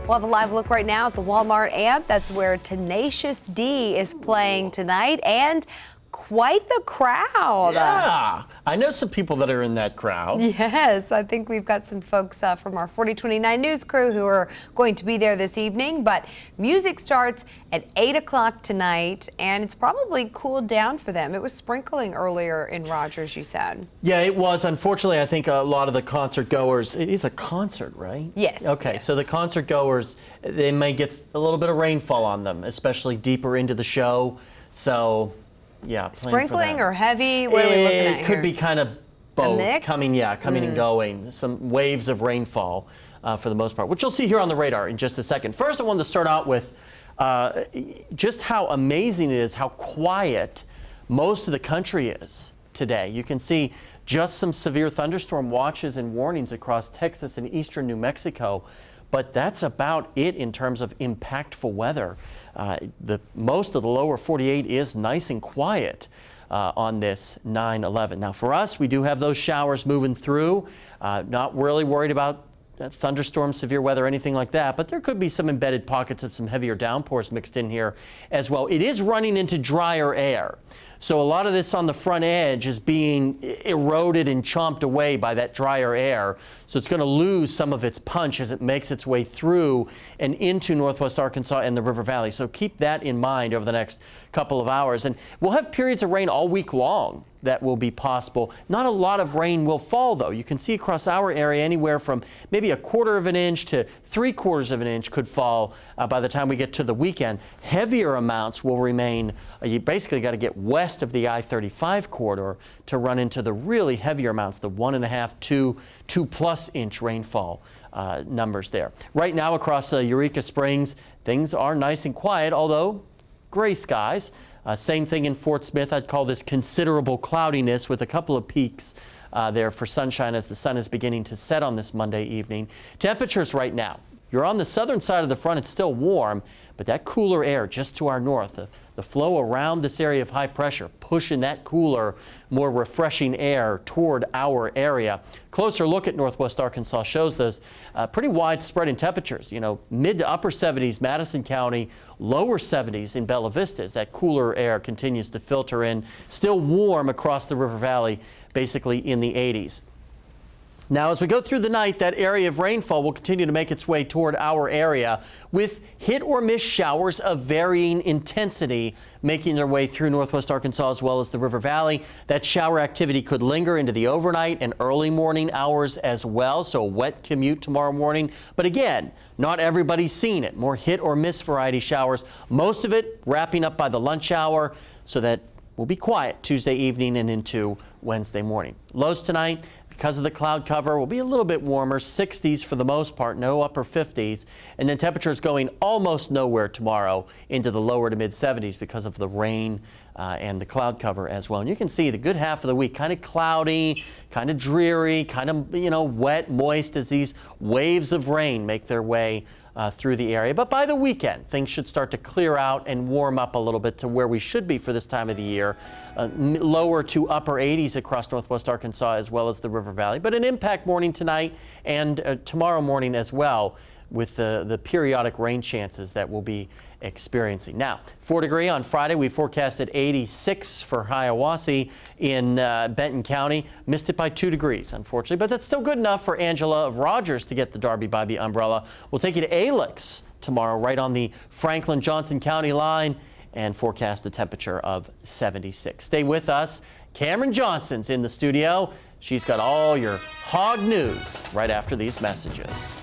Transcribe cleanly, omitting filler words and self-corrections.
We'll have a live look right now at the Walmart amp. That's where Tenacious D is playing tonight, and quite the crowd. Yeah, I know some people that are in that crowd. Yes, I think we've got some folks from our 4029 news crew who are going to be there this evening. But music starts at 8 o'clock tonight, and it's probably cooled down for them. It was sprinkling earlier in Rogers, you said. Yeah, it was. Unfortunately, I think a lot of the concert goers, it is a concert, right? Yes. Okay, yes. So the concert goers, they may get a little bit of rainfall on them, especially deeper into the show. So, yeah. Sprinkling or heavy? What are we looking at here? It could be kind of both. Coming and going. Some waves of rainfall for the most part, which you'll see here on the radar in just a second. First, I wanted to start out with just how amazing it is, how quiet most of the country is today. You can see just some severe thunderstorm watches and warnings across Texas and eastern New Mexico, but that's about it in terms of impactful weather. Most of the lower 48 is nice and quiet on this 9/11. Now for us, we do have those showers moving through. Not really worried about thunderstorms, severe weather, anything like that, but there could be some embedded pockets of some heavier downpours mixed in here as well. It is running into drier air. So a lot of this on the front edge is being eroded and chomped away by that drier air. So it's going to lose some of its punch as it makes its way through and into northwest Arkansas and the River Valley. So keep that in mind over the next couple of hours. And we'll have periods of rain all week long that will be possible. Not a lot of rain will fall, though. You can see across our area anywhere from maybe 1/4 of an inch to 3/4 of an inch could fall by the time we get to the weekend. Heavier amounts will remain. You basically got to get west of the I-35 corridor to run into the really heavier amounts, the 1.5 to 2+ inch rainfall numbers there. Right now across Eureka Springs, things are nice and quiet, although gray skies. Same thing in Fort Smith. I'd call this considerable cloudiness with a couple of peaks there for sunshine as the sun is beginning to set on this Monday evening. Temperatures right now, you're on the southern side of the front, it's still warm, but that cooler air just to our north, the flow around this area of high pressure, pushing that cooler, more refreshing air toward our area. Closer look at northwest Arkansas shows those pretty widespread in temperatures. You know, mid to upper 70s, Madison County, lower 70s in Bella Vista as that cooler air continues to filter in. Still warm across the River Valley, basically in the 80s. Now, as we go through the night, that area of rainfall will continue to make its way toward our area with hit or miss showers of varying intensity making their way through northwest Arkansas as well as the River Valley. That shower activity could linger into the overnight and early morning hours as well, so a wet commute tomorrow morning. But again, not everybody's seen it. More hit or miss variety showers, most of it wrapping up by the lunch hour, so that will be quiet Tuesday evening and into Wednesday morning. Lows tonight, because of the cloud cover, will be a little bit warmer, 60s for the most part, no upper 50s. And then temperatures going almost nowhere tomorrow into the lower to mid 70s because of the rain and the cloud cover as well. And you can see the good half of the week kind of cloudy, kind of dreary, kind of, wet, moist as these waves of rain make their way through the area. But by the weekend, things should start to clear out and warm up a little bit to where we should be for this time of the year. Lower to upper 80s across northwest Arkansas as well as the River Valley. But an impact morning tonight and tomorrow morning as well, with the periodic rain chances that we'll be experiencing. Now, 4 degrees on Friday. We forecasted 86 for Hiawassee in Benton County. Missed it by 2 degrees, unfortunately, but that's still good enough for Angela of Rogers to get the Darby by the umbrella. We'll take you to Alex tomorrow, right on the Franklin-Johnson County line, and forecast a temperature of 76. Stay with us. Cameron Johnson's in the studio. She's got all your hog news right after these messages.